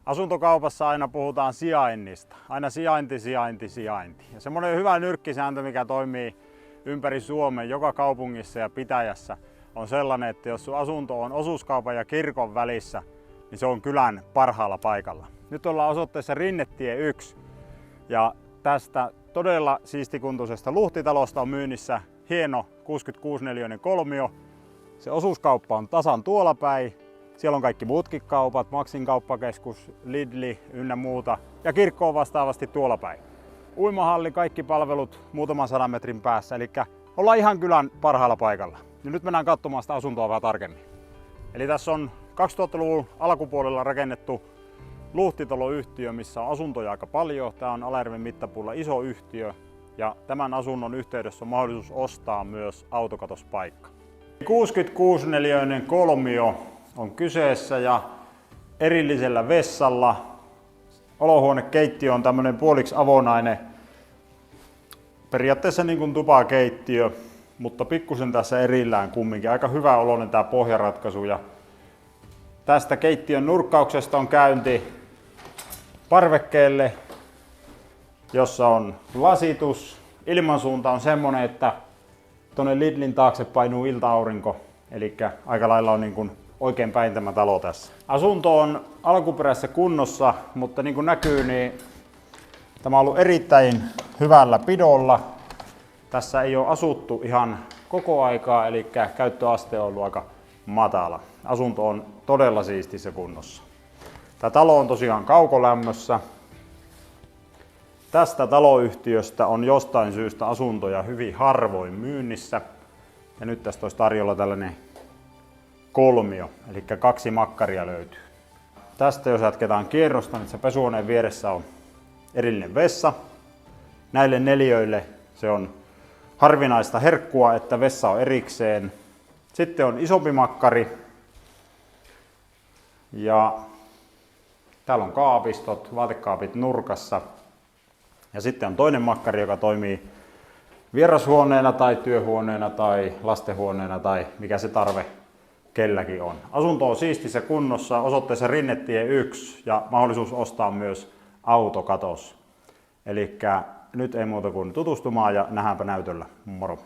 Asuntokaupassa aina puhutaan sijainnista. Aina sijainti, sijainti, sijainti. Ja semmoinen hyvä nyrkkisääntö, mikä toimii ympäri Suomen, joka kaupungissa ja pitäjässä, on sellainen, että jos sun asunto on osuuskaupan ja kirkon välissä, niin se on kylän parhaalla paikalla. Nyt ollaan osoitteessa Rinnetie 1. Ja tästä todella siistikuntoisesta luhtitalosta on myynnissä hieno 66-neliöinen kolmio. Se osuuskauppa on tasan tuolla päin. Siellä on kaikki muutkin kaupat, Maxin kauppakeskus, Lidli ynnä muuta. Ja kirkko on vastaavasti tuolla päin. Uimahalli, kaikki palvelut muutaman 100 metrin päässä. Eli ollaan ihan kylän parhaalla paikalla. Ja nyt mennään katsomaan sitä asuntoa vähän tarkemmin. Eli tässä on 2000-luvun alkupuolella rakennettu luhtitaloyhtiö, missä on asuntoja aika paljon. Tämä on Alajärven mittapuulla iso yhtiö. Ja tämän asunnon yhteydessä on mahdollisuus ostaa myös autokatospaikka. 66-neliöinen kolmio on kyseessä ja erillisellä vessalla. Olohuonekeittiö on tämmöinen puoliksi avonainen, periaatteessa niin kuin tupakeittiö, mutta pikkusen tässä erillään kumminkin. Aika hyvä oloinen tämä pohjaratkaisu. Ja tästä keittiön nurkkauksesta on käynti parvekkeelle, jossa on lasitus. Ilmansuunta on semmonen, että tuonne Lidlin taakse painuu ilta-aurinko, eli aika lailla on niin kuin oikein päin tämä talo tässä. Asunto on alkuperäisessä kunnossa, mutta niin kuin näkyy, niin tämä on ollut erittäin hyvällä pidolla. Tässä ei ole asuttu ihan koko aikaa, eli käyttöaste on ollut aika matala. Asunto on todella siistissä kunnossa. Tämä talo on tosiaan kaukolämmössä. Tästä taloyhtiöstä on jostain syystä asuntoja hyvin harvoin myynnissä. Ja nyt tästä olisi tarjolla tällainen kolmio, eli 2 makkaria löytyy. Tästä jos jatketaan kierrosta, niin se pesuhuoneen vieressä on erillinen vessa. Näille neliöille se on harvinaista herkkua, että vessa on erikseen. Sitten on isompi makkari. Ja täällä on kaapistot, vaatekaapit nurkassa. Ja sitten on toinen makkari, joka toimii vierashuoneena tai työhuoneena tai lastenhuoneena tai mikä se tarve kelläkin on. Asunto on siistissä kunnossa osoitteessa Rinnetie 1 ja mahdollisuus ostaa myös autokatos. Elikkä nyt ei muuta kuin tutustumaan ja nähdäänpä näytöllä. Moro!